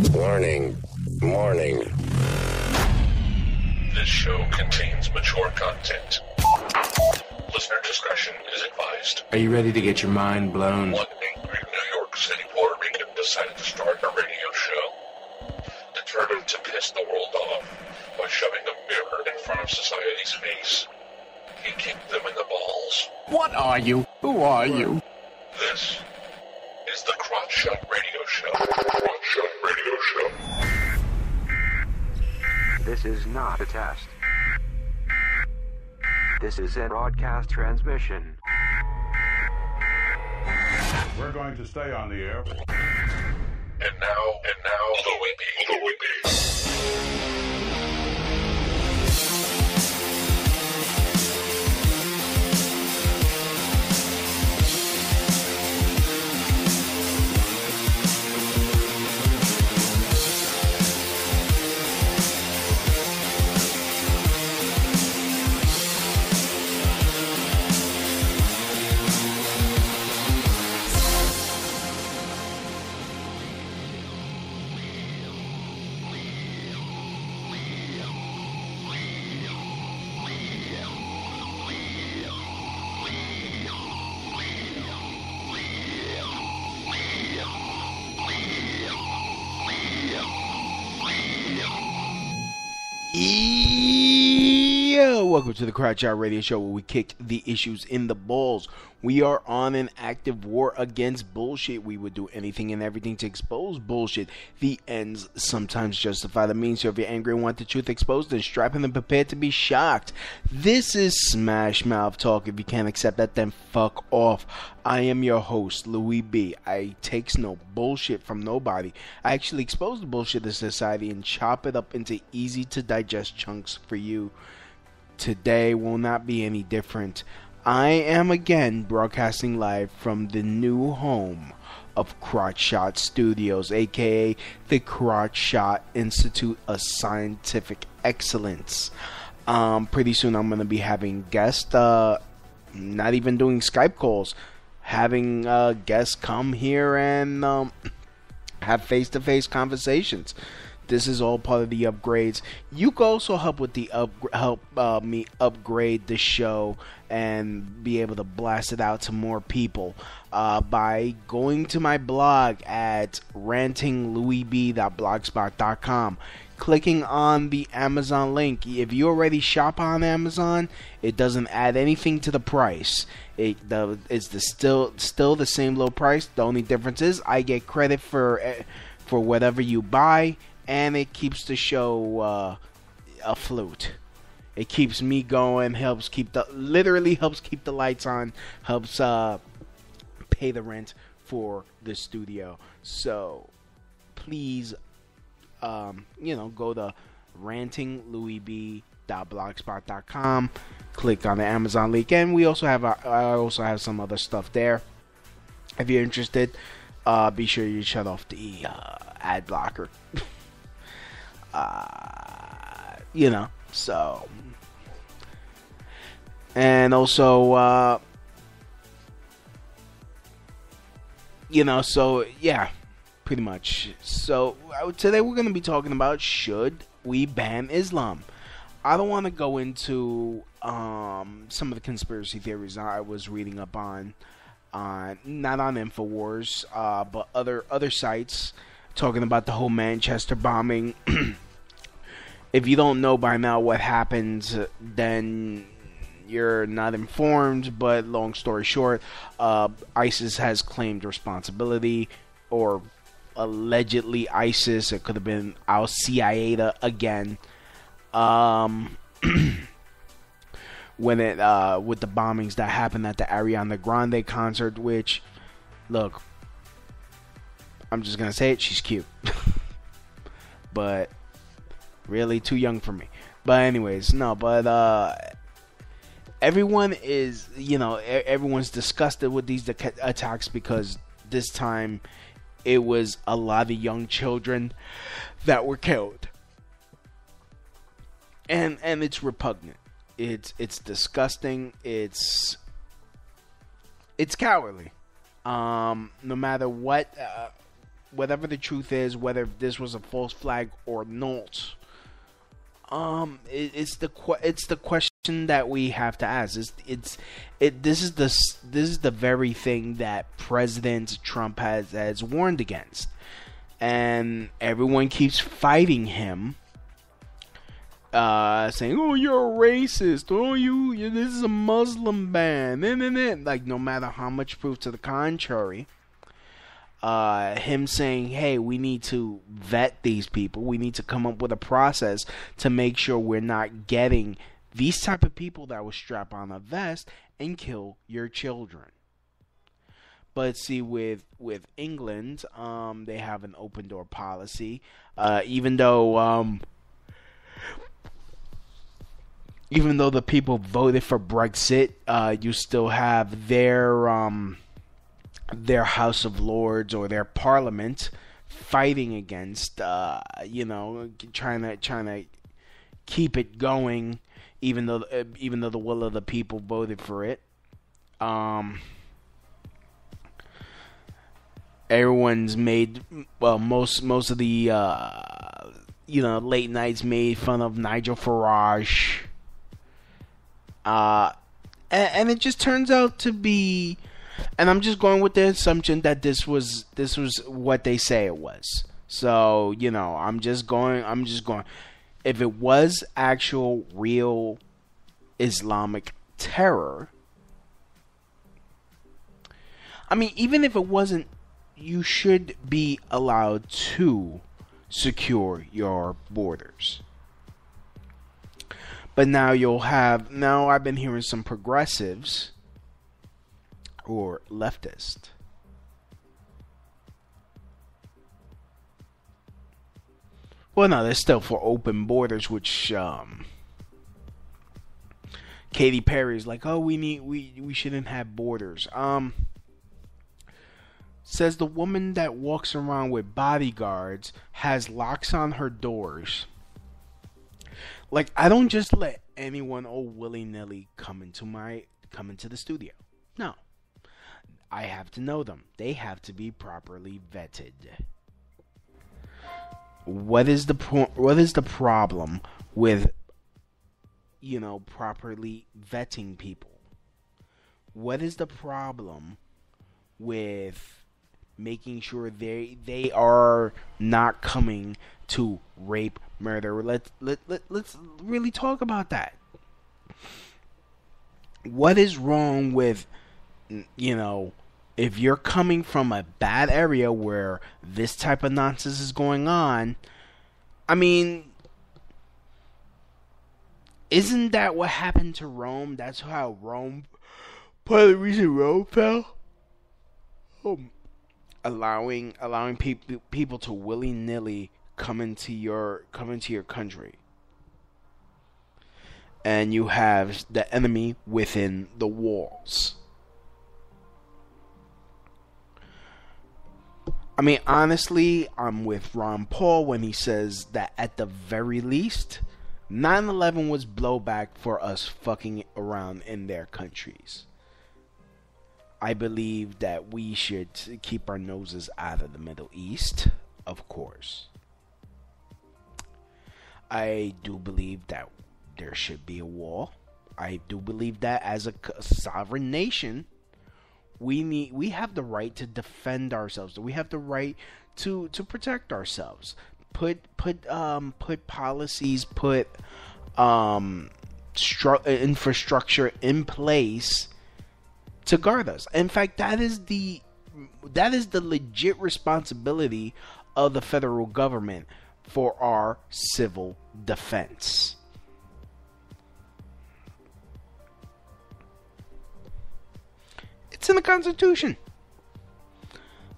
Warning. Warning. This show contains mature content. Listener discretion is advised. Are you ready to get your mind blown? One angry New York City Puerto Rican decided to start a radio show, determined to piss the world off by shoving a mirror in front of society's face. He kicked them in the balls. What are you? Who are you? This is the Crotch Shot Radio Show. Crotch Shot Radio Show. This is not a test. This is a broadcast transmission. We're going to stay on the air. And now, Louie B. Welcome to the Crotch Shot Radio Show, where we kick the issues in the balls. We are on an active war against bullshit. We would do anything and everything to expose bullshit. The ends sometimes justify the means. So if you're angry and want the truth exposed, then strap in and prepare to be shocked. This is Smash Mouth Talk. If you can't accept that, then fuck off. I am your host, Louie B. I takes no bullshit from nobody. I actually expose the bullshit to society and chop it up into easy to digest chunks for you. Today will not be any different. I am again broadcasting live from the new home of Crotch Shot Studios, aka the Crotch Shot Institute of Scientific Excellence. Pretty soon I'm going to be having guests, not even doing Skype calls, having guests come here and have face-to-face conversations. This is all part of the upgrades. You can also help with the me upgrade the show and be able to blast it out to more people by going to my blog at rantinglouisb.blogspot.com, clicking on the Amazon link. If you already shop on Amazon, it doesn't add anything to the price. It's still the same low price. The only difference is I get credit for whatever you buy. And it keeps the show afloat. It keeps me going, literally helps keep the lights on, helps pay the rent for the studio. So please, go to rantinglouisb.blogspot.com, click on the Amazon link, and I also have some other stuff there. If you're interested, be sure you shut off the ad blocker. So, and also, so yeah, pretty much. So today we're going to be talking about, should we ban Islam? I don't want to go into some of the conspiracy theories I was reading up on not on InfoWars, but other sites talking about the whole Manchester bombing. If you don't know by now what happened, then you're not informed. But long story short, ISIS has claimed responsibility, or allegedly ISIS. It could have been Al Qaeda again. When it with the bombings that happened at the Ariana Grande concert, which, look, I'm just gonna say it, she's cute. But really too young for me. But anyways, everyone is, everyone's disgusted with these attacks because this time it was a lot of young children that were killed. And it's repugnant. It's disgusting. It's cowardly. No matter what the truth is, whether this was a false flag or not, it's the question that we have to ask. This is the very thing that President Trump has warned against, and everyone keeps fighting him, saying, "Oh, you're a racist. Oh, you this is a Muslim ban." Like, no matter how much proof to the contrary. Him saying, "Hey, we need to vet these people. We need to come up with a process to make sure we're not getting these type of people that will strap on a vest and kill your children." But see, with England, they have an open door policy. Even though the people voted for Brexit, you still have their House of Lords or their Parliament fighting against, trying to keep it going, even though the will of the people voted for it. Everyone's made, most of the late nights made fun of Nigel Farage, and it just turns out to be. And I'm just going with the assumption that this was what they say it was. So, I'm just going. If it was actual, real Islamic terror, I mean, even if it wasn't, you should be allowed to secure your borders. But now I've been hearing some progressives or leftist they're still for open borders, which Katy Perry's like, "Oh, we shouldn't have borders." Says the woman that walks around with bodyguards has locks on her doors. Like, I don't just let anyone willy-nilly come into the studio. No. I have to know them. They have to be properly vetted. What is the problem with properly vetting people? What is the problem with making sure they are not coming to rape, murder? Let's really talk about that. What is wrong with, if you're coming from a bad area where this type of nonsense is going on? I mean, isn't that what happened to Rome? That's how Rome, part of the reason Rome fell? Allowing people to willy-nilly come into your country. And you have the enemy within the walls. I mean, honestly, I'm with Ron Paul when he says that at the very least, 9/11 was blowback for us fucking around in their countries. I believe that we should keep our noses out of the Middle East, of course. I do believe that there should be a wall. I do believe that as a sovereign nation, we have the right to defend ourselves. We have the right to protect ourselves. Put policies, infrastructure in place to guard us. In fact, that is the legit responsibility of the federal government for our civil defense. It's in the Constitution.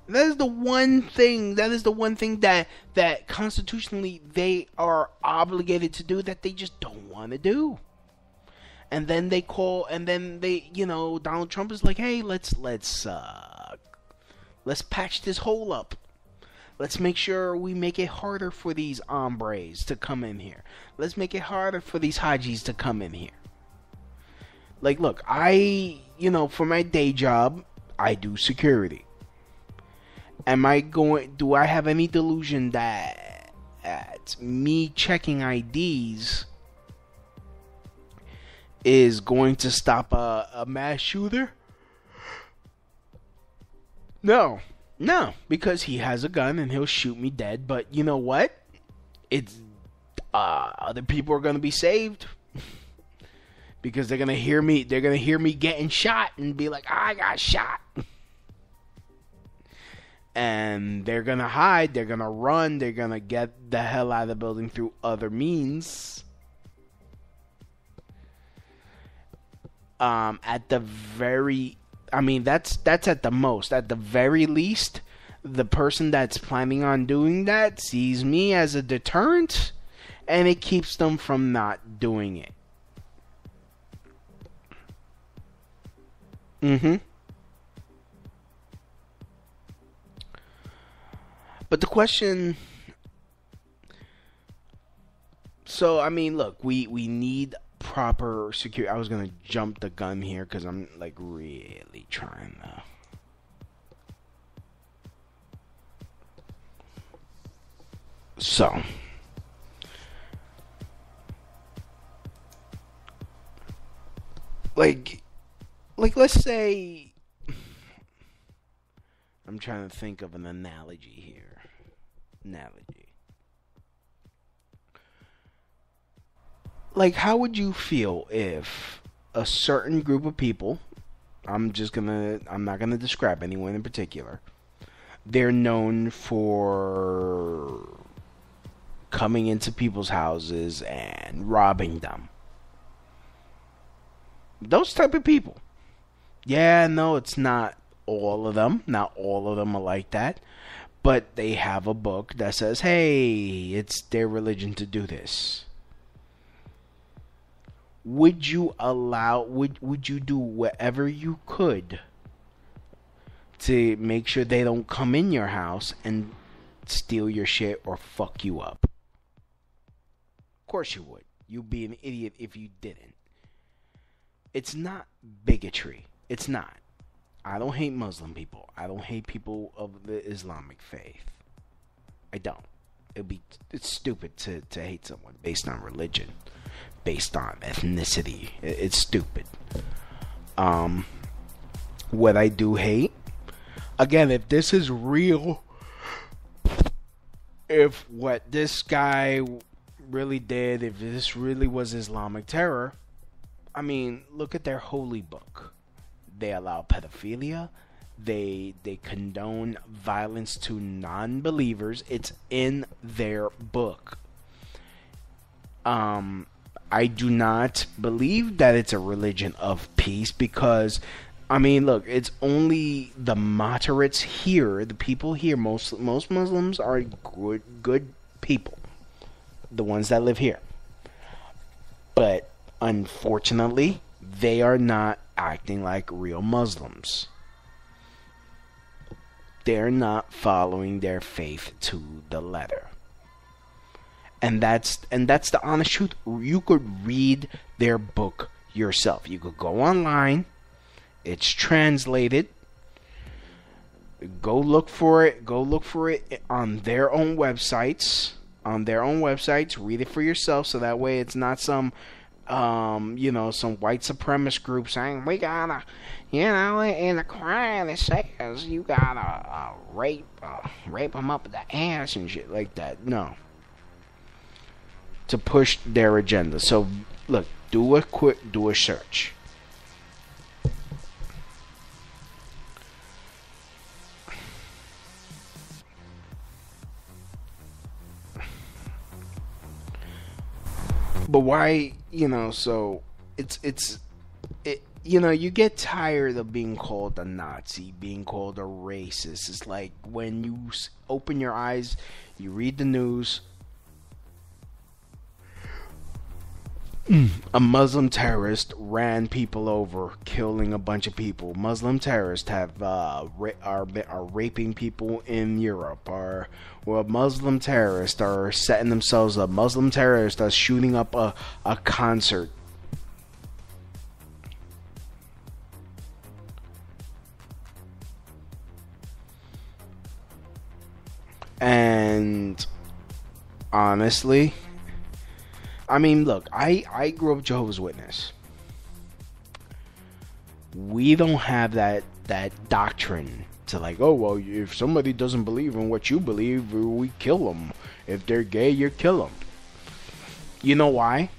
That is the one thing that constitutionally they are obligated to do that they just don't want to do. And then Donald Trump is like, "Hey, let's patch this hole up. Let's make sure we make it harder for these hombres to come in here. Let's make it harder for these Hajis to come in here." Like, look, for my day job, I do security. Do I have any delusion that me checking IDs is going to stop a mass shooter? No, because he has a gun and he'll shoot me dead. But you know what? It's other people are gonna be saved because they're gonna hear me. They're gonna hear me getting shot and be like, "I got shot," and they're gonna hide. They're gonna run. They're gonna get the hell out of the building through other means. At the very, that's at the most. At the very least, the person that's planning on doing that sees me as a deterrent, and it keeps them from not doing it. But the question... So, look, we need proper security. I was going to jump the gun here because I'm, like, really trying to... So... Like, let's say... I'm trying to think of an analogy here. Like, how would you feel if a certain group of people, I'm not gonna describe anyone in particular, they're known for coming into people's houses and robbing them. Those type of people. Yeah, no, it's not all of them. Not all of them are like that. But they have a book that says, hey, it's their religion to do this. Would you do whatever you could to make sure they don't come in your house and steal your shit or fuck you up? Of course you would. You'd be an idiot if you didn't. It's not bigotry. It's not. I don't hate Muslim people. I don't hate people of the Islamic faith. I don't. It's stupid to hate someone based on religion, based on ethnicity. It's stupid. What I do hate, again, if this is real, if what this guy really did, if this really was Islamic terror, look at their holy book. They allow pedophilia. They condone violence to non-believers. It's in their book. I do not believe that it's a religion of peace because, look, it's only the moderates here, the people here. Most Muslims are good people, the ones that live here. But unfortunately, they are not acting like real Muslims. They're not following their faith to the letter. And that's the honest truth. You could read their book yourself. You could go online. It's translated. Go look for it. Go look for it on their own websites. Read it for yourself, so that way it's not some some white supremacist group saying we gotta, in the Quran it says you gotta rape them up the ass and shit like that. No. To push their agenda. So look, do a search. But why, so you get tired of being called a Nazi, being called a racist. It's like when you open your eyes, you read the news, a Muslim terrorist ran people over, killing a bunch of people. Muslim terrorists are raping people in Europe. Muslim terrorists are setting themselves up. Muslim terrorists are shooting up a concert. And honestly, I mean, look, I grew up Jehovah's Witness. We don't have that doctrine to like, oh, well, if somebody doesn't believe in what you believe, we kill them. If they're gay, you kill them. You know why?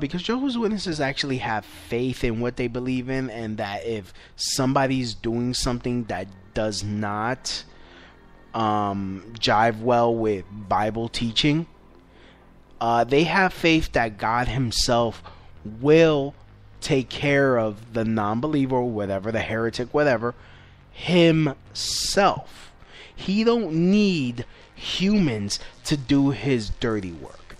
Because Jehovah's Witnesses actually have faith in what they believe in, and that if somebody's doing something that does not jive well with Bible teaching, they have faith that God himself will take care of the non-believer or whatever, the heretic, whatever, himself. He don't need humans to do his dirty work.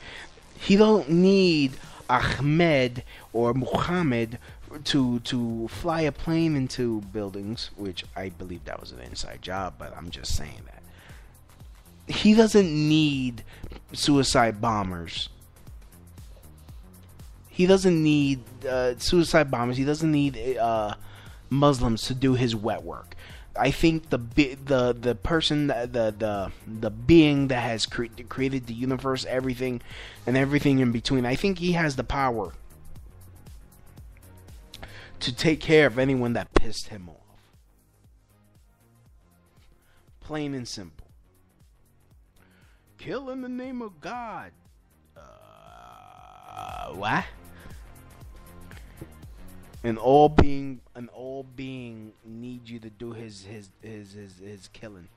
He don't need Ahmed or Muhammad to fly a plane into buildings, which I believe that was an inside job, but I'm just saying that. He doesn't need suicide bombers. He doesn't need suicide bombers. He doesn't need Muslims to do his wet work. I think the person, the being that has created the universe, everything, and everything in between, I think he has the power to take care of anyone that pissed him off. Plain and simple. Kill in the name of God. What? An all being needs you to do his killing.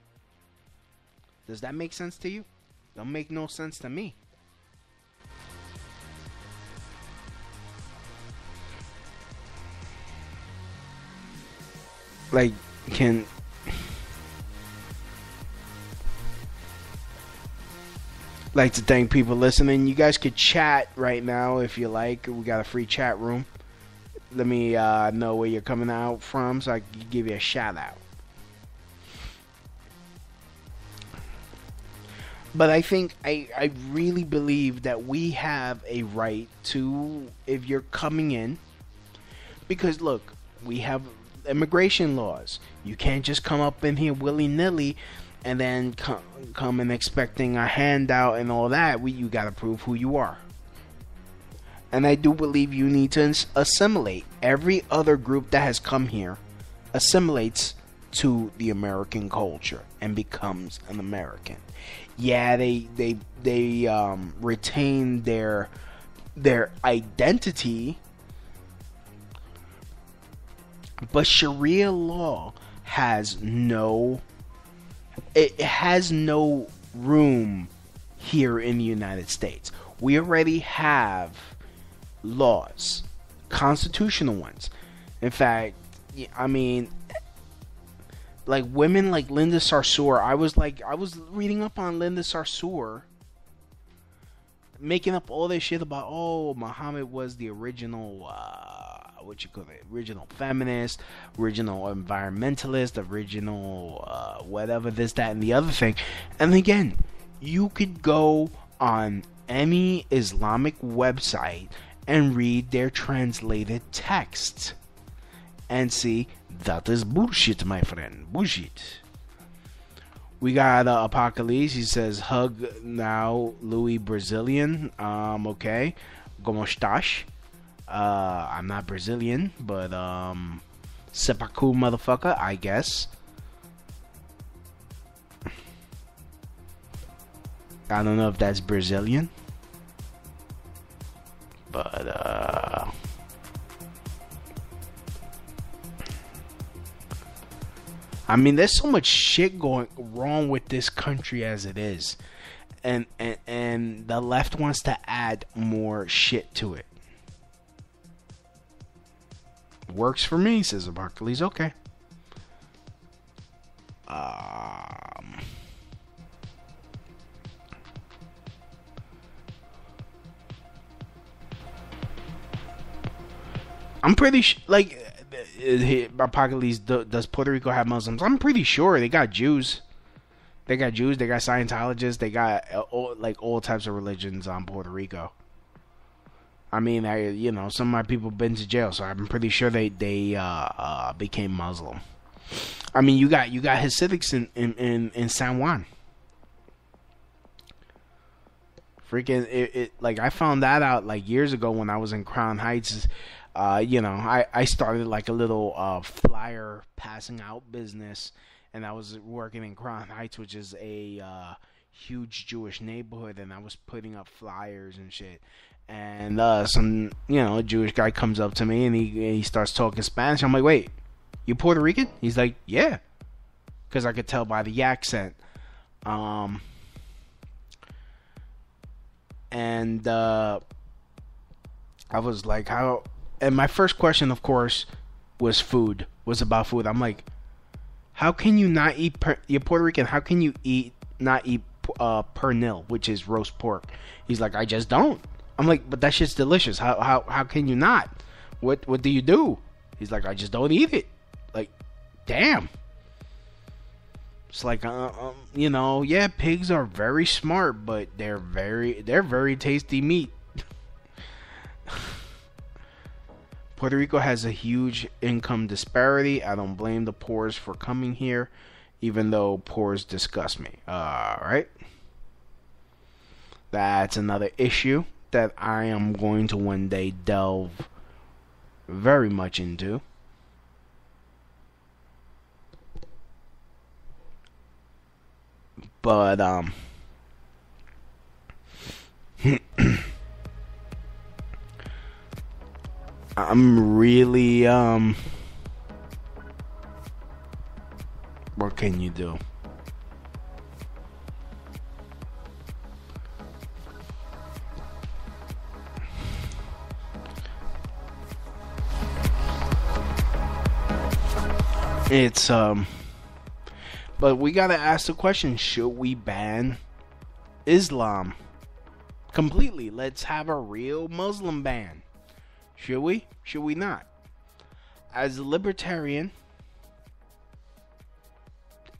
Does that make sense to you? Don't make no sense to me. Like, like to thank people listening. You guys could chat right now if you like. We got a free chat room. Let me know where you're coming out from so I can give you a shout out. But I think I really believe that we have a right to, if you're coming in, because look, we have immigration laws. You can't just come up in here willy-nilly and then come and expecting a handout and all that. You got to prove who you are. And I do believe you need to assimilate. Every other group that has come here assimilates to the American culture and becomes an American. Yeah, they retain their identity, but Sharia law has no room here in the United States. We already have laws, constitutional ones. In fact, I mean, like women like Linda Sarsour. I was reading up on Linda Sarsour, making up all this shit about, oh, Muhammad was the original original feminist, original environmentalist, original whatever, this, that, and the other thing. And again, you could go on any Islamic website and read their translated text and see that is bullshit, my friend. Bullshit. We got Apocalypse. He says, hug now, Louis Brazilian. Okay. Como estás? I'm not Brazilian, but Sepaku motherfucker, I guess. I don't know if that's Brazilian. But I mean, there's so much shit going wrong with this country as it is, and the left wants to add more shit to it. Works for me, says Apocalypse. Okay. I'm pretty Apocalypse, does Puerto Rico have Muslims? I'm pretty sure they got Jews. They got Scientologists, they got all types of religions on Puerto Rico. I mean, some of my people been to jail, so I'm pretty sure they became Muslim. I mean, you got Hasidics in San Juan. Freaking it like I found that out like years ago when I was in Crown Heights. I started like a little flyer passing out business, and I was working in Crown Heights, which is a huge Jewish neighborhood, and I was putting up flyers and shit. And some Jewish guy comes up to me and he starts talking Spanish. I'm like, wait, you Puerto Rican? He's like, yeah, because I could tell by the accent. And I was like, how? And my first question, of course, was about food. I'm like, how can you not eat? You're Puerto Rican. How can you not eat pernil, which is roast pork? He's like, I just don't. I'm like, but that shit's delicious. How can you not? What do you do? He's like, I just don't eat it. Like, damn. It's like, yeah, pigs are very smart, but they're very tasty meat. Puerto Rico has a huge income disparity. I don't blame the poors for coming here, even though poors disgust me. Right? That's another issue that I am going to one day delve very much into. But I'm really what can you do? It's but we gotta ask the question, should we ban Islam completely? Let's have a real Muslim ban. Should we? Should we not? As a libertarian,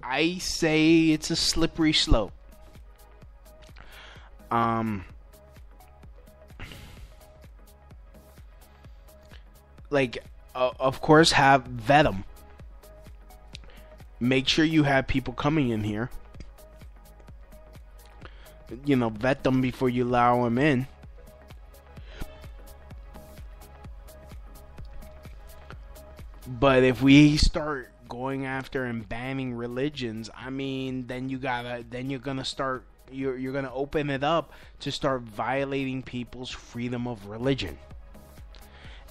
I say it's a slippery slope. Of course, vet them. Make sure you have people coming in here. Vet them before you allow them in. But if we start going after and banning religions, I mean, then you're gonna open it up to start violating people's freedom of religion.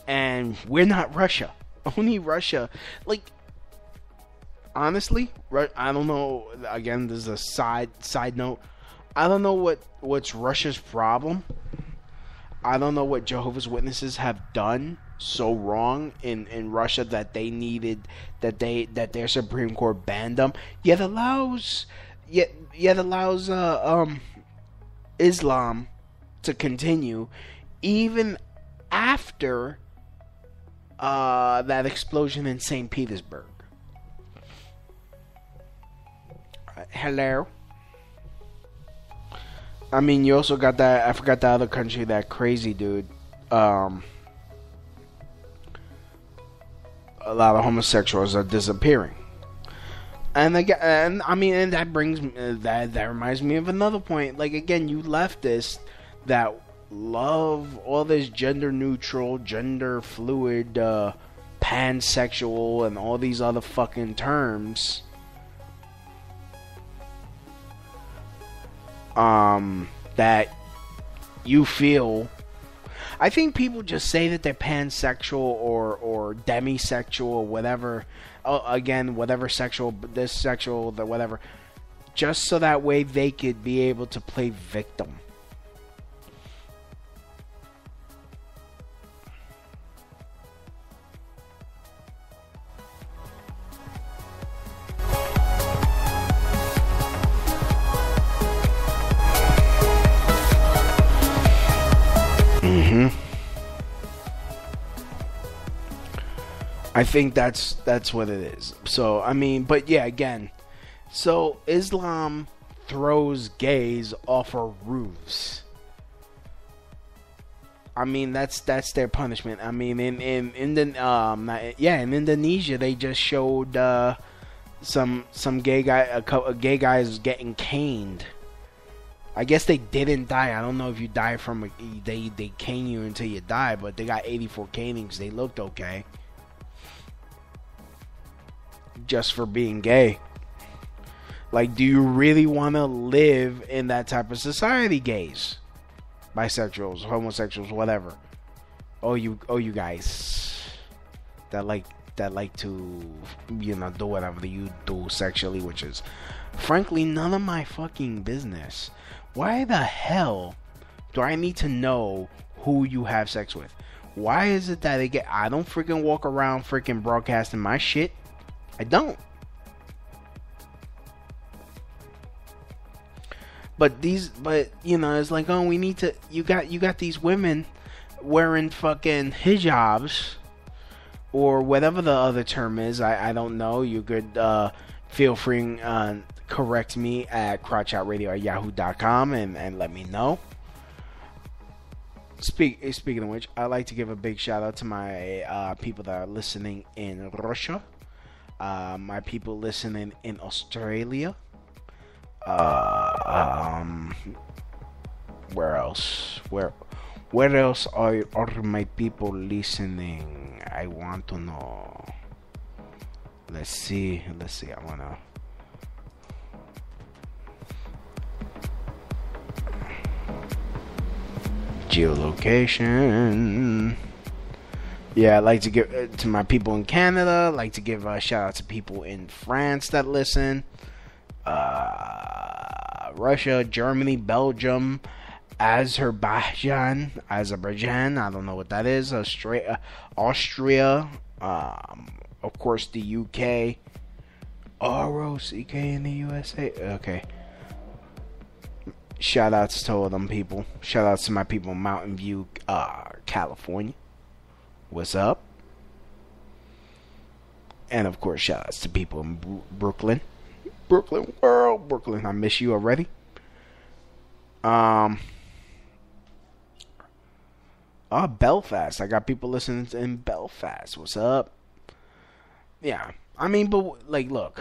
And we're not Russia. Only Russia, honestly, I don't know. Again, this is a side note. I don't know what's Russia's problem. I don't know what Jehovah's Witnesses have done so wrong in Russia that they needed that their Supreme Court banned them. Yet allows Islam to continue even after that explosion in St. Petersburg. Hello. I mean, you also got that. I forgot the other country. That crazy dude. A lot of homosexuals are disappearing, and that brings that reminds me of another point. Like, again, you leftists that love all this gender neutral, gender fluid, pansexual, and all these other fucking terms. That you feel. I think people just say that they're pansexual or demisexual or whatever. Again, whatever sexual, this sexual, the whatever. Just so that way they could be able to play victim. I think that's what it is. So, I mean, but yeah, again, so Islam throws gays off of roofs. I mean, that's their punishment. I mean, in Indonesia, they just showed some gay guys getting caned I guess they didn't die. I don't know if you die from they cane you until you die, but they got 84 canings. They looked okay. Just for being gay. Like, do you really want to live in that type of society, gays, bisexuals, homosexuals, whatever? Oh, you guys that like to, you know, do whatever you do sexually, which is frankly none of my fucking business. Why the hell do I need to know who you have sex with? Why is it that I don't freaking walk around freaking broadcasting my shit? I don't. But you know, it's like, oh, we need to, you got these women wearing fucking hijabs or whatever the other term is. I don't know. You could feel free correct me at crotchoutradio@yahoo.com and let me know. Speaking of which, I'd like to give a big shout out to my people that are listening in Russia, my people listening in Australia, where else? Where else are my people listening? I want to know. Let's see. I wanna. Geolocation. Yeah, I'd like to give to my people in Canada. I'd like to give a shout out to people in France that listen. Russia, Germany, Belgium, Azerbaijan. I don't know what that is. Austria. Of course, the UK. ROCK in the USA. Okay. Shout outs to all them people. Shout outs to my people in Mountain View, California. What's up? And of course, shout outs to people in Brooklyn. Brooklyn world. Brooklyn, I miss you already. Belfast. I got people listening in Belfast. What's up? Yeah. I mean, but, like, look.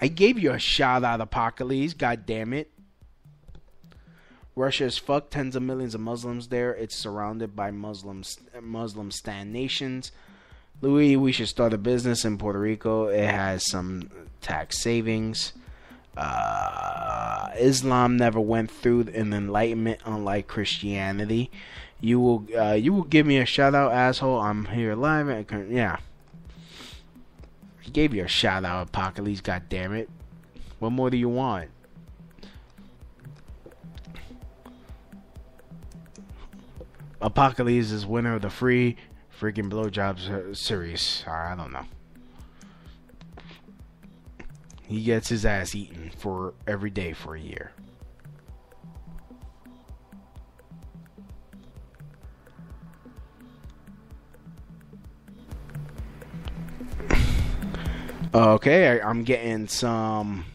I gave you a shout out, Apocalypse. God damn it. Russia is fucked. Tens of millions of Muslims there. It's surrounded by Muslim stan nations. Louis, we should start a business in Puerto Rico. It has some tax savings. Islam never went through an enlightenment, unlike Christianity. You will give me a shout out, asshole. I'm here live. Yeah. I gave you a shout out, Apocalypse. God damn it. What more do you want? Apocalypse is winner of the free freaking blowjobs series. I don't know. He gets his ass eaten for every day for a year. Okay, I'm getting some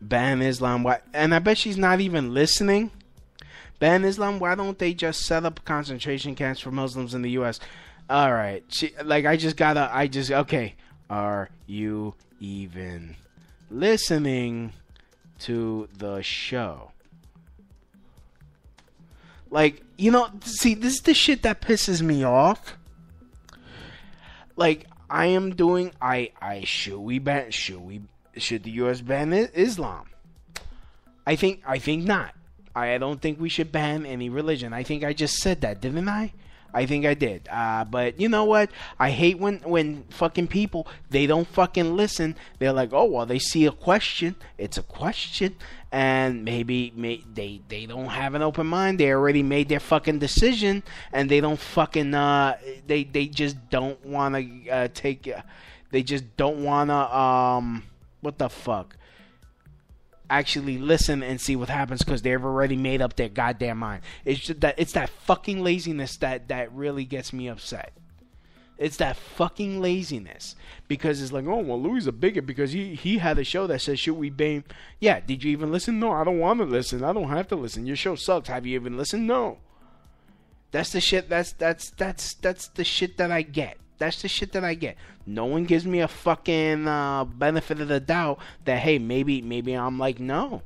ban Islam. And I bet she's not even listening. Ban Islam, why don't they just set up concentration camps for Muslims in the U.S.? All right. Okay. Are you even listening to the show? Like, you know, see, this is the shit that pisses me off. Like, I am doing, should the U.S. ban Islam? I think not. I don't think we should ban any religion. I think I just said that, didn't I? I think I did. But you know what? I hate when fucking people, they don't fucking listen. They're like, oh, well, they see a question. It's a question. And maybe they don't have an open mind. They already made their fucking decision. And they don't fucking, they just don't want to they just don't want to, what the fuck? Actually listen and see what happens because they've already made up their goddamn mind. It's just that fucking laziness that really gets me upset. It's that fucking laziness because it's like, oh well, Louis is a bigot because he had a show that says should we ban? Yeah, did you even listen? No, I don't want to listen. I don't have to listen. Your show sucks. Have you even listened? No. That's the shit. That's the shit that I get. That's the shit that I get. No one gives me a fucking benefit of the doubt that, hey, maybe I'm like, no.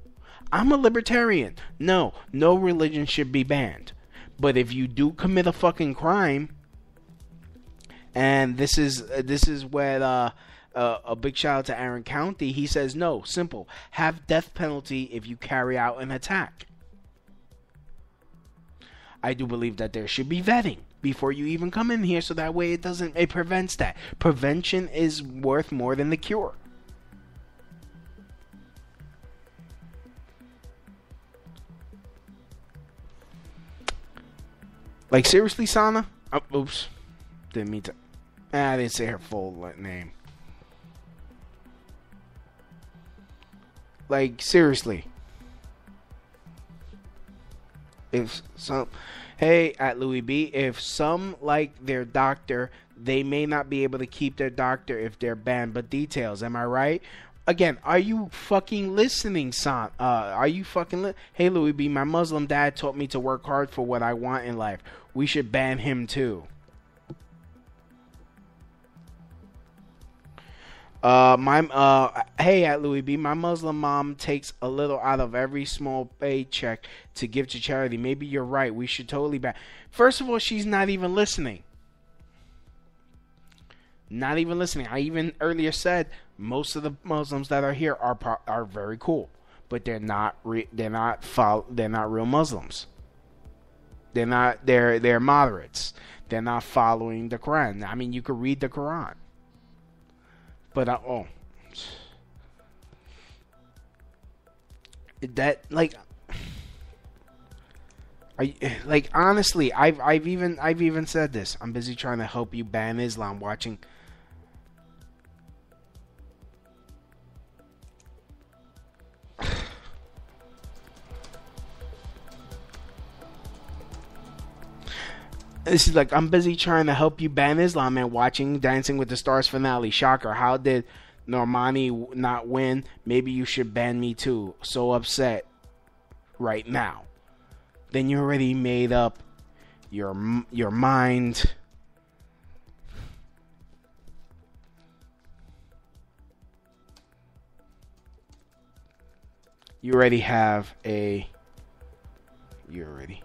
I'm a libertarian. No religion should be banned. But if you do commit a fucking crime, and this is where a big shout out to Aaron County, he says, no, simple. Have death penalty if you carry out an attack. I do believe that there should be vetting before you even come in here, so that way it prevents that. Prevention is worth more than the cure. Like, seriously, Sana? Oh, oops. Didn't mean to. I didn't say her full name. Like, seriously. If some... Hey, at Louis B, if some like their doctor, they may not be able to keep their doctor if they're banned, but details, am I right? Again, are you fucking listening, son? Are you fucking Hey, Louis B, my Muslim dad taught me to work hard for what I want in life. We should ban him too. Hey, at Louis B, my Muslim mom takes a little out of every small paycheck to give to charity. Maybe you're right. We should totally ban. First of all, she's not even listening. Not even listening. I even earlier said most of the Muslims that are here are very cool, but they're not real Muslims. They're moderates. They're not following the Quran. I mean, you could read the Quran. But that honestly, I've even said this. I'm busy trying to help you ban Islam. Watching. This is like, I'm busy trying to help you ban Islam and watching Dancing with the Stars finale. Shocker. How did Normani not win? Maybe you should ban me too. So upset right now. Then you already made up your mind. You already have a... You already...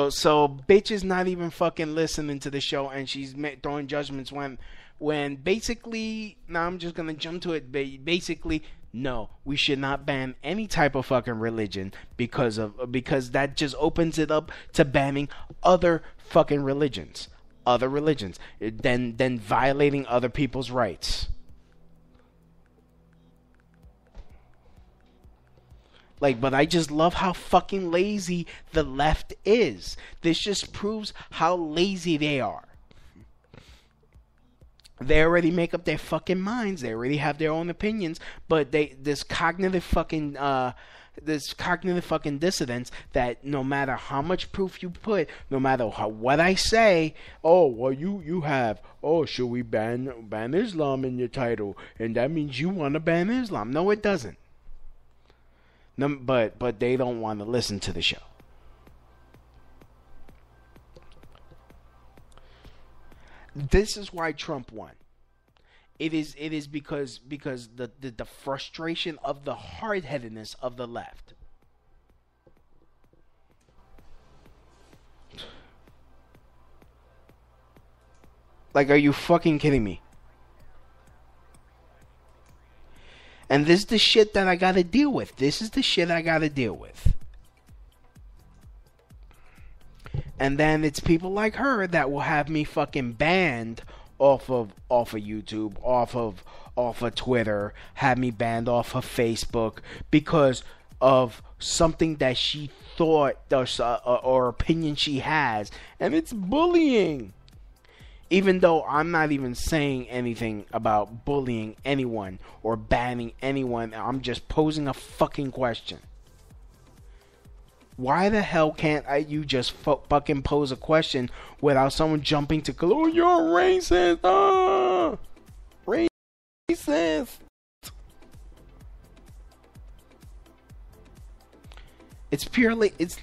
So bitch is not even fucking listening to the show, and she's throwing judgments when basically, now I'm just gonna jump to it. Basically, no, we should not ban any type of fucking religion because that just opens it up to banning other fucking religions, then violating other people's rights. But I just love how fucking lazy the left is. This just proves how lazy they are. They already make up their fucking minds. They already have their own opinions. But this cognitive fucking dissonance that no matter how much proof you put, no matter what I say, oh, well, you have, oh, should we ban Islam in your title? And that means you want to ban Islam. No, it doesn't. No, but they don't want to listen to the show. This is why Trump won. It is because the frustration of the hard-headedness of the left. Like, are you fucking kidding me? And this is the shit that I gotta deal with. And then it's people like her that will have me fucking banned off of YouTube, off of Twitter, have me banned off of Facebook because of something that she thought or opinion she has, and it's bullying. Even though I'm not even saying anything about bullying anyone or banning anyone, I'm just posing a fucking question. Why the hell can't you just fucking pose a question without someone jumping to, oh, you're racist, racist. It's purely, it's...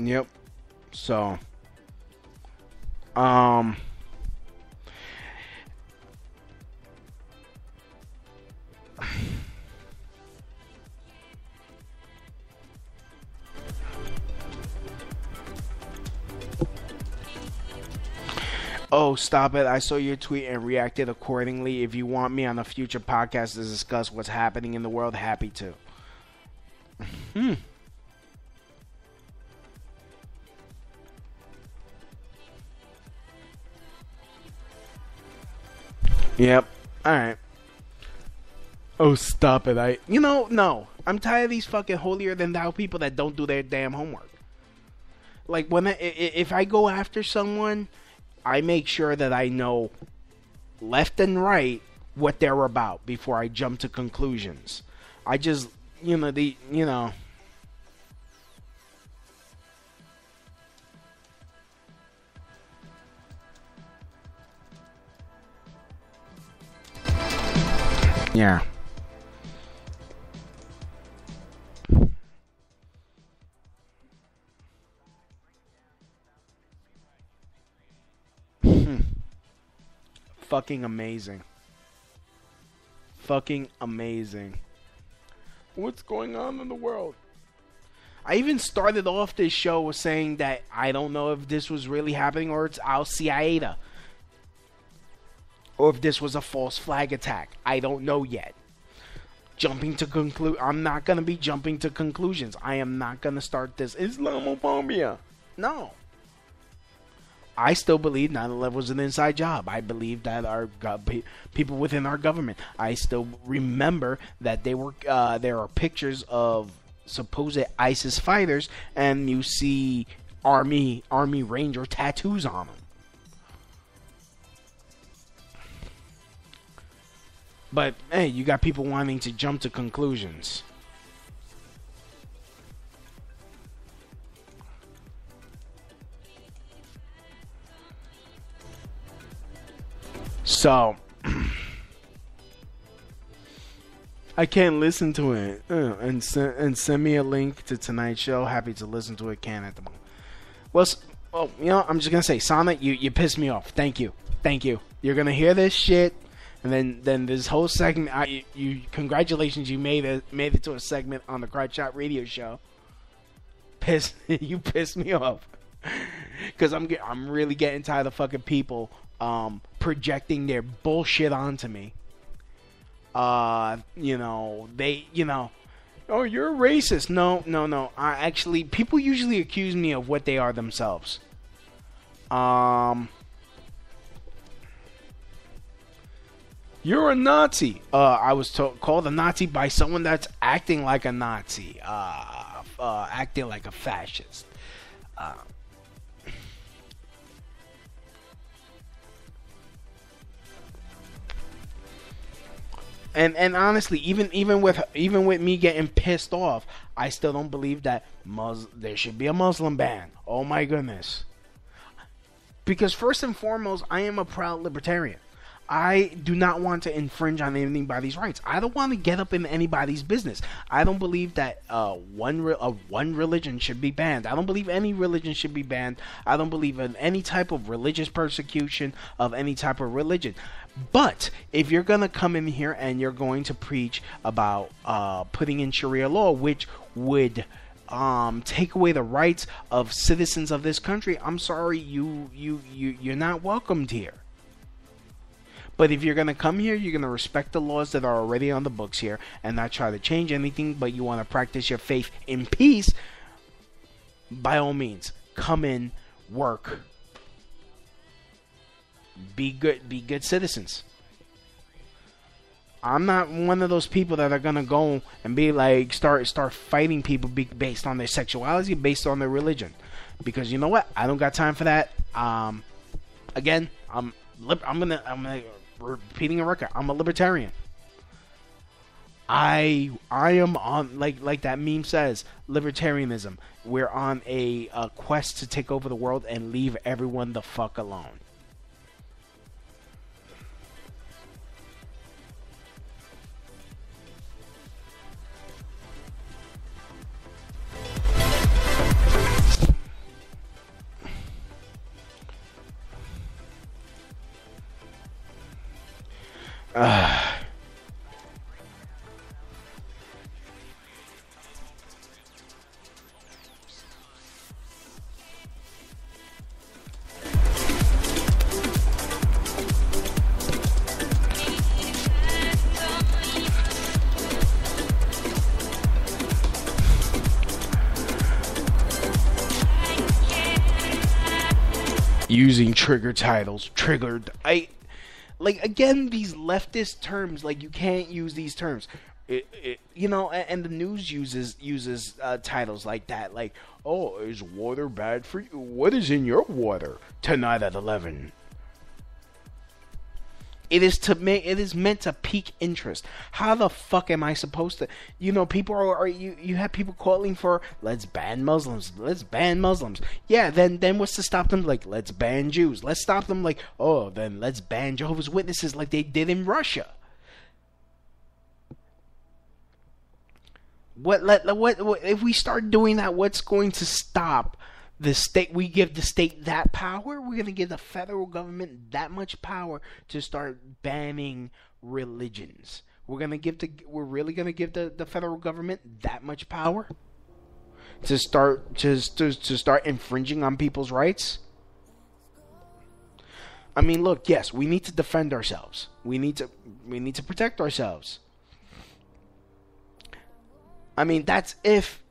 Yep. So, oh, stop it. I saw your tweet and reacted accordingly. If you want me on a future podcast to discuss what's happening in the world, happy to. Yep. Alright. Oh, stop it. No. I'm tired of these fucking holier than thou people that don't do their damn homework. Like, if I go after someone, I make sure that I know left and right what they're about before I jump to conclusions. I just, Yeah. Fucking amazing. Fucking amazing. What's going on in the world? I even started off this show saying that I don't know if this was really happening or it's Al Qaeda. Or if this was a false flag attack. I don't know yet. I'm not going to be jumping to conclusions. I am not going to start this Islamophobia. No. I still believe 9/11 was an inside job. I believe that our people within our government. I still remember that there are pictures of supposed ISIS fighters, and you see Army Ranger tattoos on them. But hey, you got people wanting to jump to conclusions. So, I can't listen to it. And send me a link to tonight's show. Happy to listen to it. Can at the moment. Well, I'm just gonna say, Sonic, you pissed me off. Thank you. You're gonna hear this shit, and then this whole segment. Congratulations, you made it to a segment on the Crotch Shot Radio Show. You pissed me off, because I'm really getting tired of fucking people projecting their bullshit onto me. Oh, you're a racist. No. People usually accuse me of what they are themselves. You're a Nazi. I was called a Nazi by someone that's acting like a Nazi. Acting like a fascist. And honestly, even with me getting pissed off, I still don't believe that there should be a Muslim ban. Oh my goodness. Because first and foremost, I am a proud libertarian. I do not want to infringe on anybody's rights. I don't want to get up in anybody's business. I don't believe that one religion should be banned. I don't believe any religion should be banned. I don't believe in any type of religious persecution of any type of religion. But if you're going to come in here and you're going to preach about putting in Sharia law, which would take away the rights of citizens of this country, I'm sorry, you're not welcomed here. But if you're going to come here, you're going to respect the laws that are already on the books here and not try to change anything, but you want to practice your faith in peace, by all means, come in, work. Be good citizens. I'm not one of those people that are gonna go and be like start fighting people based on their sexuality, based on their religion, because you know what? I don't got time for that. Again, I'm repeating a record. I'm a libertarian. I am on like that meme says, libertarianism. We're on a quest to take over the world and leave everyone the fuck alone. Using trigger titles, triggered. Again, these leftist terms, like, you can't use these terms. You know, and the news uses titles like that, like, oh, is water bad for you? What is in your water tonight at 11? It is meant to pique interest. How the fuck am I supposed to? You know, people are you have people calling for let's ban Muslims. Let's ban Muslims. Yeah, then what's to stop them? Like, let's ban Jews. Let's stop them. Like, oh, then let's ban Jehovah's Witnesses like they did in Russia. What if we start doing that? What's going to stop the state? We give the state that power. We're going to give the federal government that much power to start banning religions. We're really going to give the federal government that much power to start infringing on people's rights. I mean, look, yes, we need to defend ourselves. We need to protect ourselves. I mean, that's if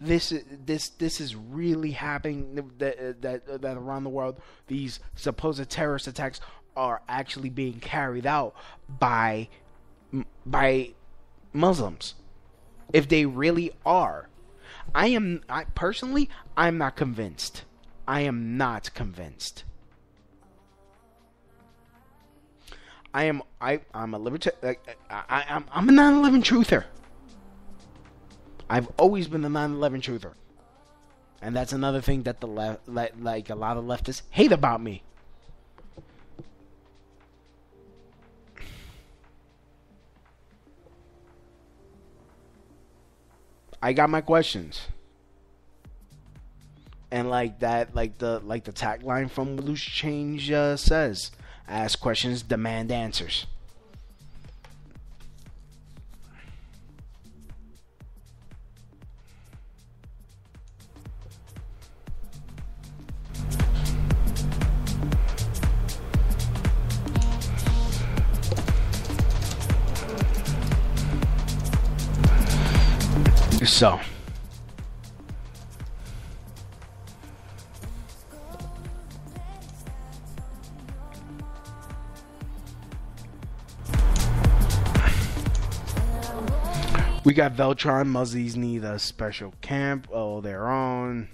this is really happening, that around the world these supposed terrorist attacks are actually being carried out by Muslims. If they really are, I'm not convinced. I am not convinced. I'm a libertarian. I'm a 9/11 truther. I've always been the 9/11 truther, and that's another thing that the left, like a lot of leftists, hate about me. I got my questions, and like the tagline from Loose Change says, "Ask questions, demand answers." So, we got Veltron. Muzzies need a special camp. Oh, their own.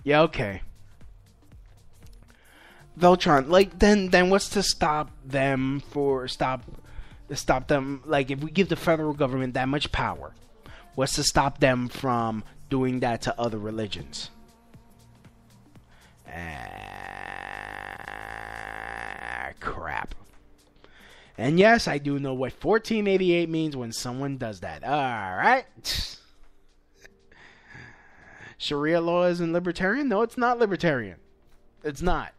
Yeah, okay. Veltron, like, then what's to stop them? Like, if we give the federal government that much power, what's to stop them from doing that to other religions? Crap. And yes, I do know what 1488 means when someone does that. Alright. Sharia law isn't libertarian? No, it's not libertarian. It's not.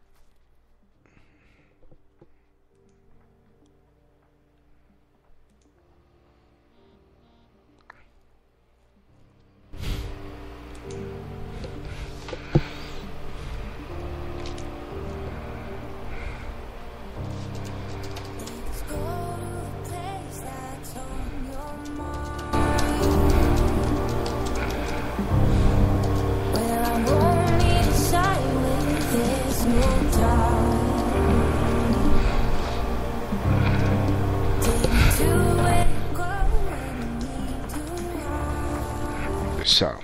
Where I won't need a silence, there's no doubt. So.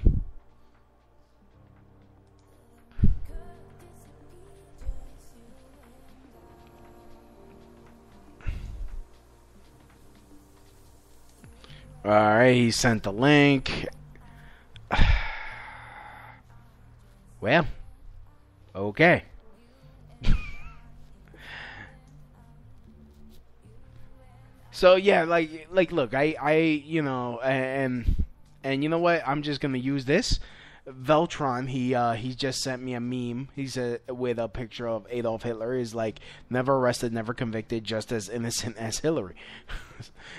Alright, he sent the link. Well, okay. So yeah, like look, I you know, and you know what? I'm just gonna use this. Veltron, he just sent me a meme. He's with a picture of Adolf Hitler. Is like never arrested, never convicted, just as innocent as Hillary.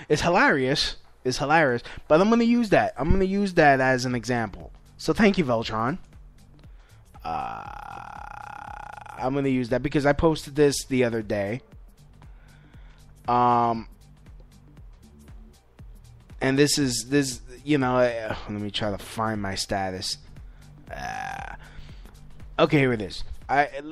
It's hilarious. It's hilarious. But I'm gonna use that. I'm gonna use that as an example. So thank you, Veltron. I'm gonna use that because I posted this the other day. And this, you know, let me try to find my status. Okay, here it is.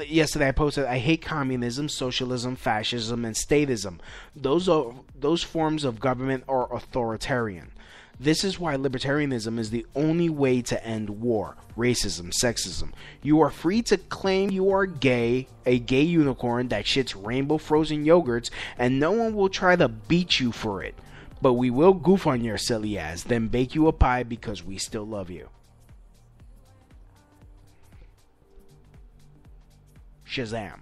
Yesterday I posted, I hate communism, socialism, fascism, and statism. Those forms of government are authoritarian. This is why libertarianism is the only way to end war, racism, sexism. You are free to claim you are gay, a gay unicorn that shits rainbow frozen yogurts, and no one will try to beat you for it. But we will goof on your silly ass, then bake you a pie because we still love you. Shazam.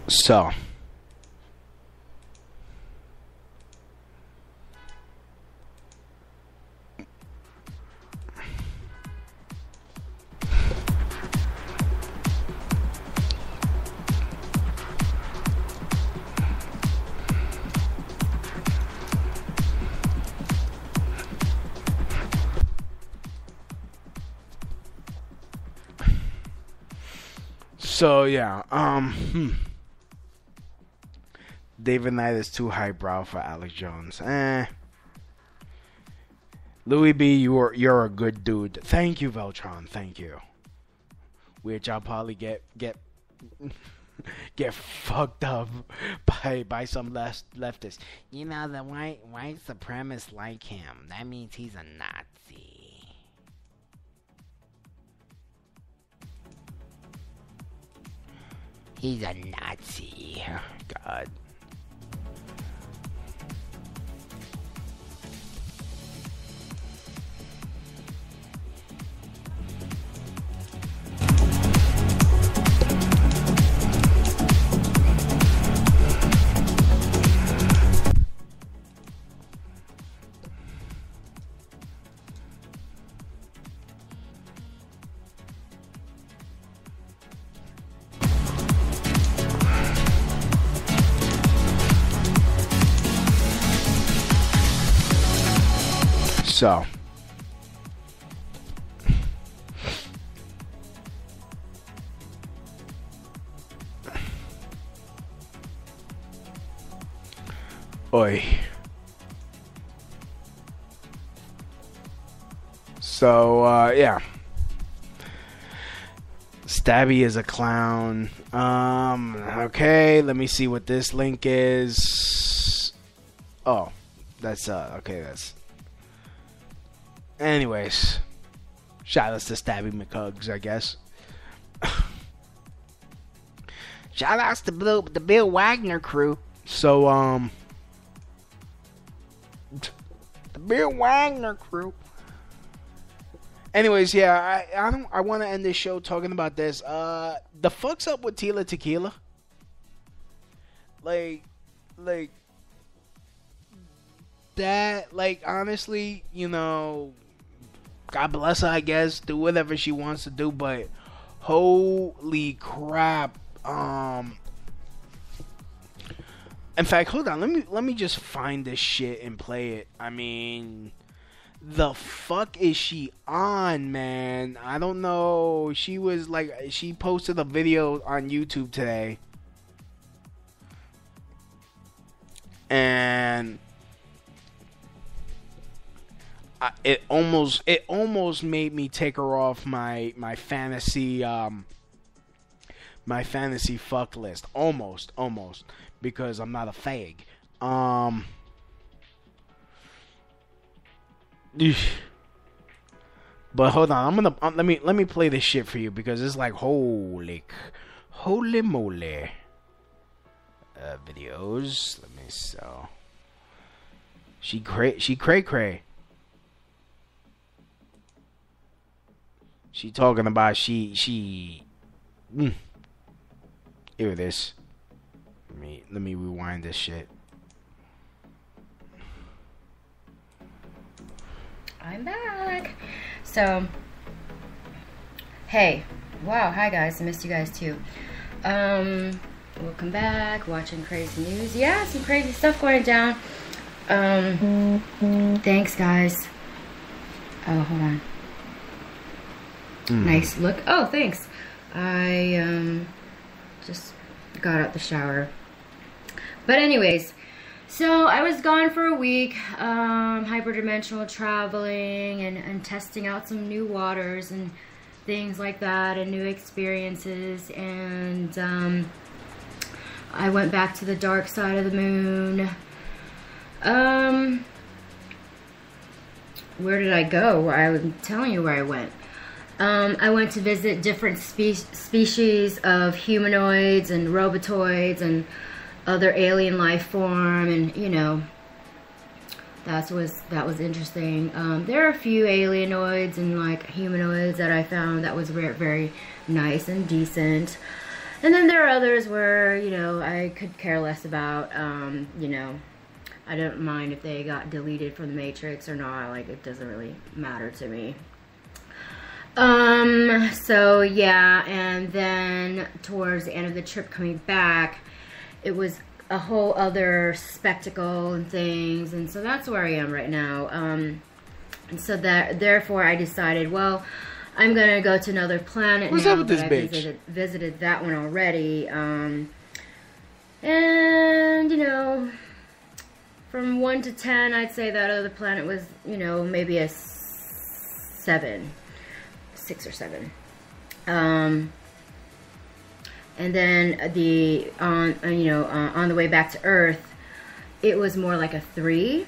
So. So yeah, David Knight is too highbrow for Alex Jones. Louis B, you're a good dude. Thank you, Veltron. Thank you. Which I'll probably get fucked up by some leftists. You know, the white supremacists like him. That means he's a Nazi. He's a Nazi. God. So, oi. So, yeah. Stabby is a clown. Okay, let me see what this link is. Oh, that's, okay, that's... Anyways, shoutouts to Stabby McHugs, I guess. Shoutouts to the Bill Wagner crew. So, the Bill Wagner crew. Anyways, yeah, I want to end this show talking about this. The fuck's up with Tila Tequila? Like that. Like, honestly, you know. God bless her, I guess. Do whatever she wants to do, but holy crap. In fact, hold on. Let me just find this shit and play it. I mean, the fuck is she on, man? I don't know. She was like, she posted a video on YouTube today. And it almost made me take her off my fantasy fuck list. Almost, because I'm not a fag. But hold on, let me play this shit for you because it's like holy moly. Videos. Let me so. She cray. She talking about she. Here it is. Let me rewind this shit. I'm back. So, hey, wow, hi guys, I missed you guys too. Welcome back. Watching crazy news. Yeah, some crazy stuff going down. Thanks guys. Oh, hold on. Nice look. Oh, thanks. I just got out the shower. But anyways, so I was gone for a week, hyperdimensional traveling and testing out some new waters and things like that and new experiences, and I went back to the dark side of the moon. Where did I go? I'm telling you where I went. I went to visit different species of humanoids and robotoids and other alien life form, and you know, that was interesting. There are a few alienoids and like humanoids that I found that was very, very nice and decent, and then there are others where, you know, I could care less about. You know, I don't mind if they got deleted from the Matrix or not. Like, it doesn't really matter to me. So yeah, and then towards the end of the trip coming back, it was a whole other spectacle and things, and so that's where I am right now. And so that therefore I decided, well, I'm gonna go to another planet. What's now up with this that bitch? I visited that one already. And you know, from 1 to 10, I'd say that other planet was, you know, maybe a 7, 6 or 7. And then on the way back to Earth, it was more like a 3.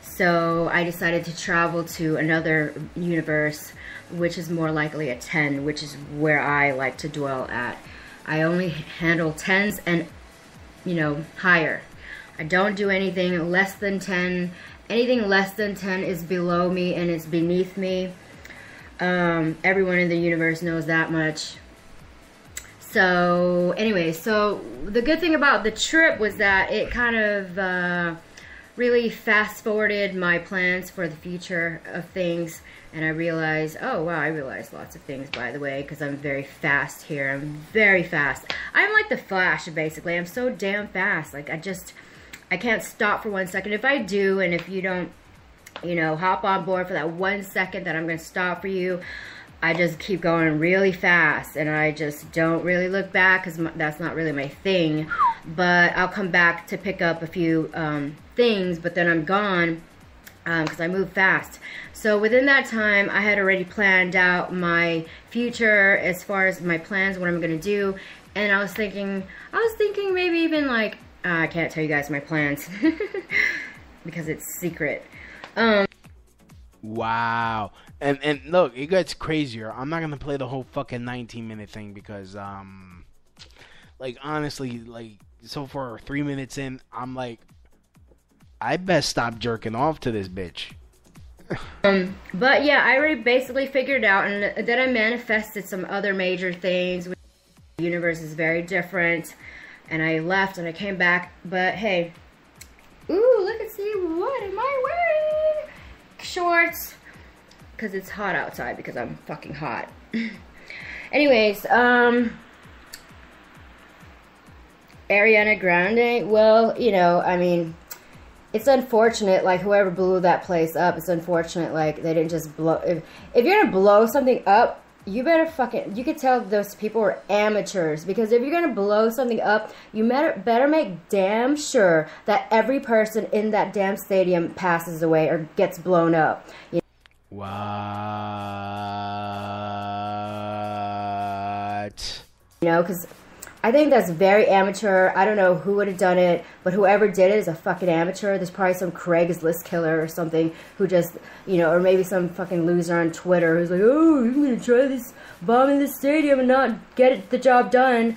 So I decided to travel to another universe, which is more likely a 10, which is where I like to dwell at. I only handle 10s and, you know, higher. I don't do anything less than 10. Anything less than 10 is below me and it's beneath me. Everyone in the universe knows that much. So anyway, so the good thing about the trip was that it kind of really fast forwarded my plans for the future of things, and I realized, oh wow, I realized lots of things, by the way, because I'm very fast here. I'm very fast. I'm like the Flash, basically. I'm so damn fast. Like, I can't stop for 1 second. If I do, and if you don't, you know, hop on board for that 1 second that I'm going to stop for you, I just keep going really fast, and I just don't really look back because that's not really my thing. But I'll come back to pick up a few things, but then I'm gone because I move fast. So within that time, I had already planned out my future as far as my plans, what I'm going to do. And I was thinking maybe even like, I can't tell you guys my plans because it's secret. Wow. And look, it gets crazier. I'm not gonna play the whole fucking 19-minute thing because like, honestly, like, so far 3 minutes in, I'm like, I best stop jerking off to this bitch. But yeah, I already basically figured it out, and then I manifested some other major things. The universe is very different, and I left and I came back. But hey, ooh, look and see, what am I wearing? Shorts, because it's hot outside, because I'm fucking hot. Anyways, Ariana Grande, well, you know, I mean, it's unfortunate, like, whoever blew that place up, it's unfortunate, like, they didn't just blow, if you're gonna blow something up, you better fucking, you could tell those people are amateurs, because if you're gonna blow something up, you better make damn sure that every person in that damn stadium passes away or gets blown up. What? You know, because I think that's very amateur. I don't know who would have done it, but whoever did it is a fucking amateur. There's probably some Craigslist killer or something who just, you know, or maybe some fucking loser on Twitter who's like, oh, I'm going to try this bomb in the stadium and not get the job done.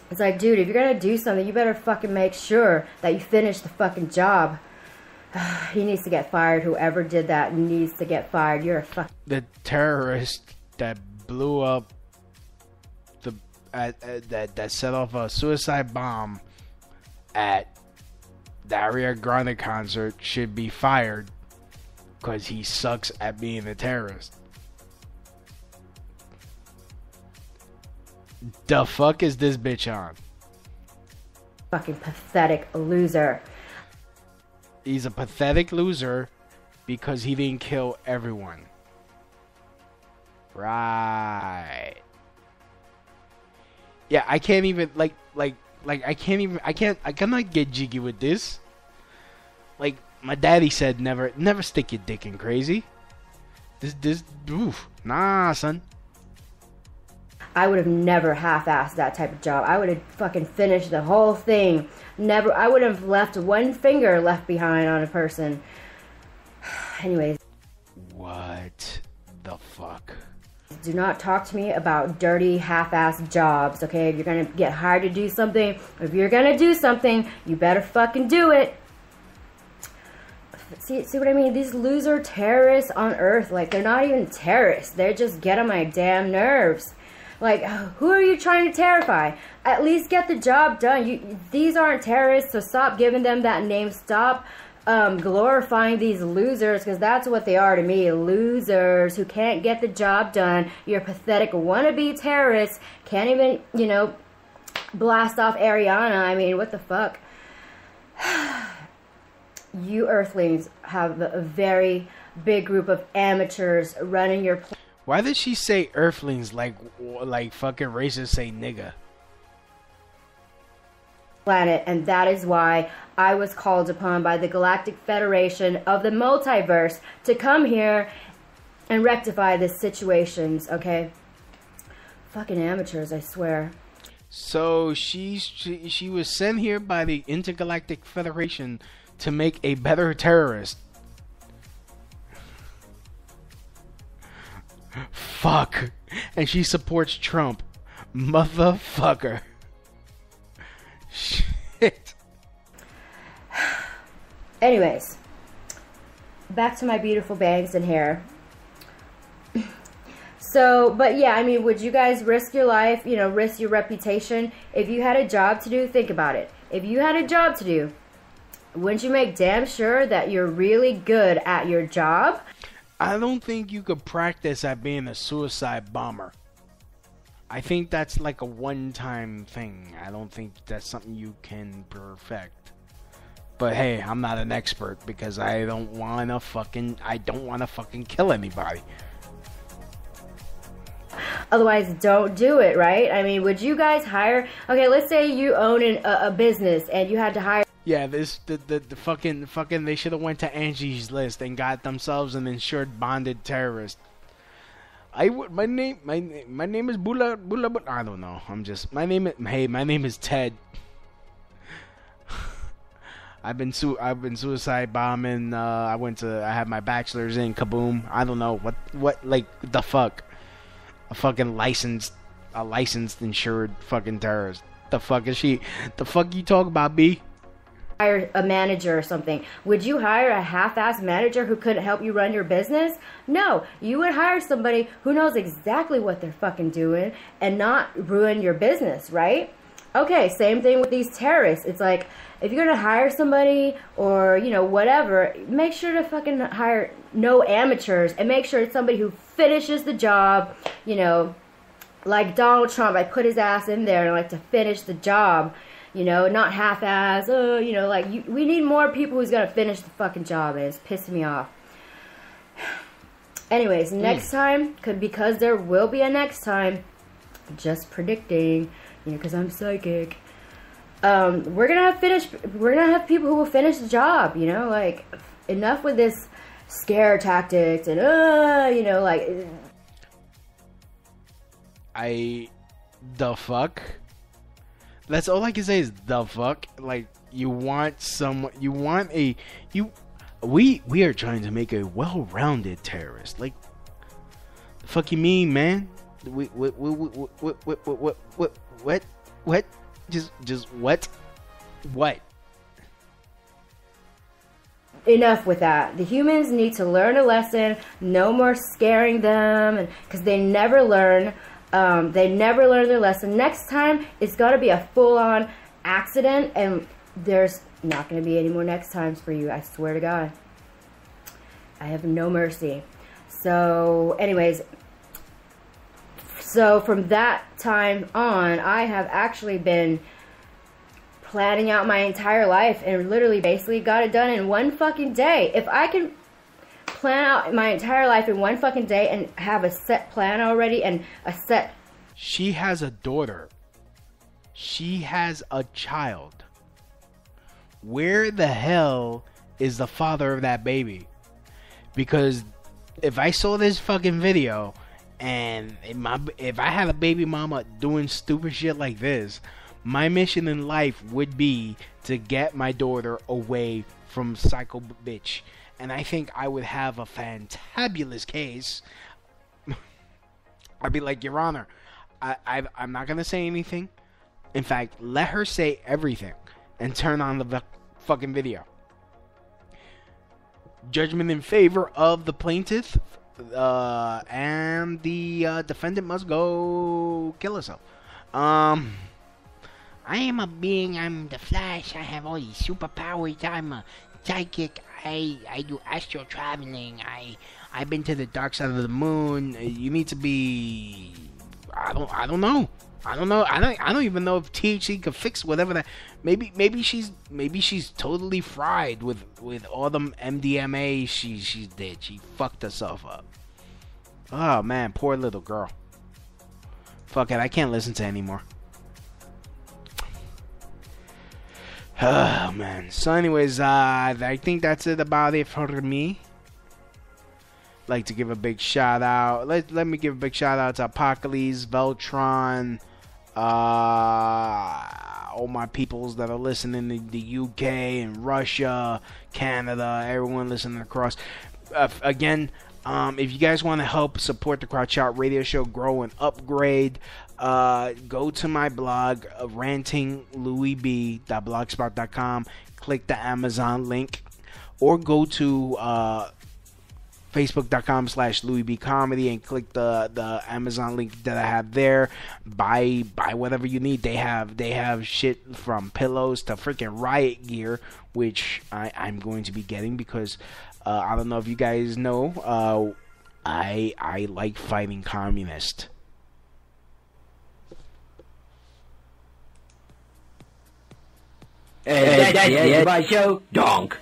It's like, dude, if you're going to do something, you better fucking make sure that you finish the fucking job. He needs to get fired. Whoever did that needs to get fired. You're a fuck. The terrorist that blew up the that set off a suicide bomb at the Ariana Grande concert should be fired because he sucks at being a terrorist. The fuck is this bitch on? Fucking pathetic loser. He's a pathetic loser because he didn't kill everyone. Right. Yeah, I can't even I cannot get jiggy with this. Like my daddy said, never stick your dick in crazy. Nah, son. I would have never half-assed that type of job. I would have fucking finished the whole thing. Never. I would have left one finger left behind on a person. Anyways. What the fuck? Do not talk to me about dirty, half-assed jobs, okay? If you're gonna get hired to do something, if you're gonna do something, you better fucking do it. See what I mean? These loser terrorists on Earth, like, they're not even terrorists. They just get on my damn nerves. Like, who are you trying to terrify? At least get the job done. These aren't terrorists, so stop giving them that name. Stop glorifying these losers, because that's what they are to me. Losers who can't get the job done. You're pathetic wannabe terrorists. Can't even, you know, blast off Ariana. I mean, what the fuck? You Earthlings have a very big group of amateurs running your planet. Why did she say Earthlings like fucking racists say nigga? Planet, and that is why I was called upon by the Galactic Federation of the Multiverse to come here and rectify this situations, okay? Fucking amateurs, I swear. So she was sent here by the Intergalactic Federation to make a better terrorist. Fuck. And she supports Trump. Motherfucker. Shit. Anyways, back to my beautiful bangs and hair. So, but yeah, I mean, would you guys risk your life, you know, risk your reputation? If you had a job to do, think about it. If you had a job to do, wouldn't you make damn sure that you're really good at your job? I don't think you could practice at being a suicide bomber. I think that's like a one-time thing. I don't think that's something you can perfect. But hey, I'm not an expert because I don't want to fucking kill anybody. Otherwise, don't do it, right? I mean, would you guys hire... Okay, let's say you own a business and you had to hire... Yeah, the fucking they should have went to Angie's List and got themselves an insured bonded terrorist. My name is Bula, but I don't know. My name is Ted. I've been suicide bombing. I had my bachelor's in Kaboom. I don't know what like the fuck. A licensed insured fucking terrorist. The fuck is she? The fuck you talk about, B? Hire a manager or something. Would you hire a half-assed manager who couldn't help you run your business? No, you would hire somebody who knows exactly what they're fucking doing and not ruin your business, right? Okay, same thing with these terrorists. It's like, if you're gonna hire somebody or, you know, whatever, make sure to fucking hire no amateurs and make sure it's somebody who finishes the job, you know, like Donald Trump. I put his ass in there and like to finish the job. You know, not half-ass, you know, like, we need more people who's gonna finish the fucking job, and it's pissing me off. Anyways, next time, because there will be a next time, just predicting, you know, because I'm psychic, we're gonna have people who will finish the job, you know, like, enough with this scare tactics and you know, like the fuck. That's all I can say is the fuck. Like, you want someone, we are trying to make a well-rounded terrorist. Like, the fuck you mean, man? What? Just what? What? enough with that. The humans need to learn a lesson. No more scaring them, because they never learn. They never learn their lesson. Next time, it's got to be a full-on accident, and there's not going to be any more next times for you. I swear to God. I have no mercy. So, anyways, so from that time on, I have actually been planning out my entire life and literally basically got it done in one fucking day. If I can plan out my entire life in one fucking day and have a set plan already and a set... She has a daughter. She has a child. Where the hell is the father of that baby? Because if I saw this fucking video and if I had a baby mama doing stupid shit like this, my mission in life would be to get my daughter away from psycho bitch. And I think I would have a fantabulous case. I'd be like, Your Honor, I'm not going to say anything. In fact, let her say everything and turn on the fucking video. Judgment in favor of the plaintiff, and the defendant must go kill herself. I am a being. I'm the Flash. I have all these superpowers. I'm a psychic. I do astral traveling. I've been to the dark side of the moon. You need to be. I don't know. I don't even know if THC could fix whatever that. Maybe she's totally fried with all them MDMA she did. She fucked herself up. Oh man, poor little girl. Fuck it, I can't listen to anymore. Oh man. So anyways, I think that's it about it for me. Like to give a big shout out. Let me give a big shout out to Apocalypse, Veltron, all my peoples that are listening in the UK and Russia, Canada, everyone listening across. Again, if you guys want to help support the Crowd Shot Radio Show grow and upgrade, go to my blog, rantinglouisb.blogspot.com, click the Amazon link, or go to Facebook.com/LouisB Comedy and click the Amazon link that I have there. Buy whatever you need. They have shit from pillows to freaking riot gear, which I'm going to be getting because I don't know if you guys know, I like fighting communists. That's the end of my show. Donk.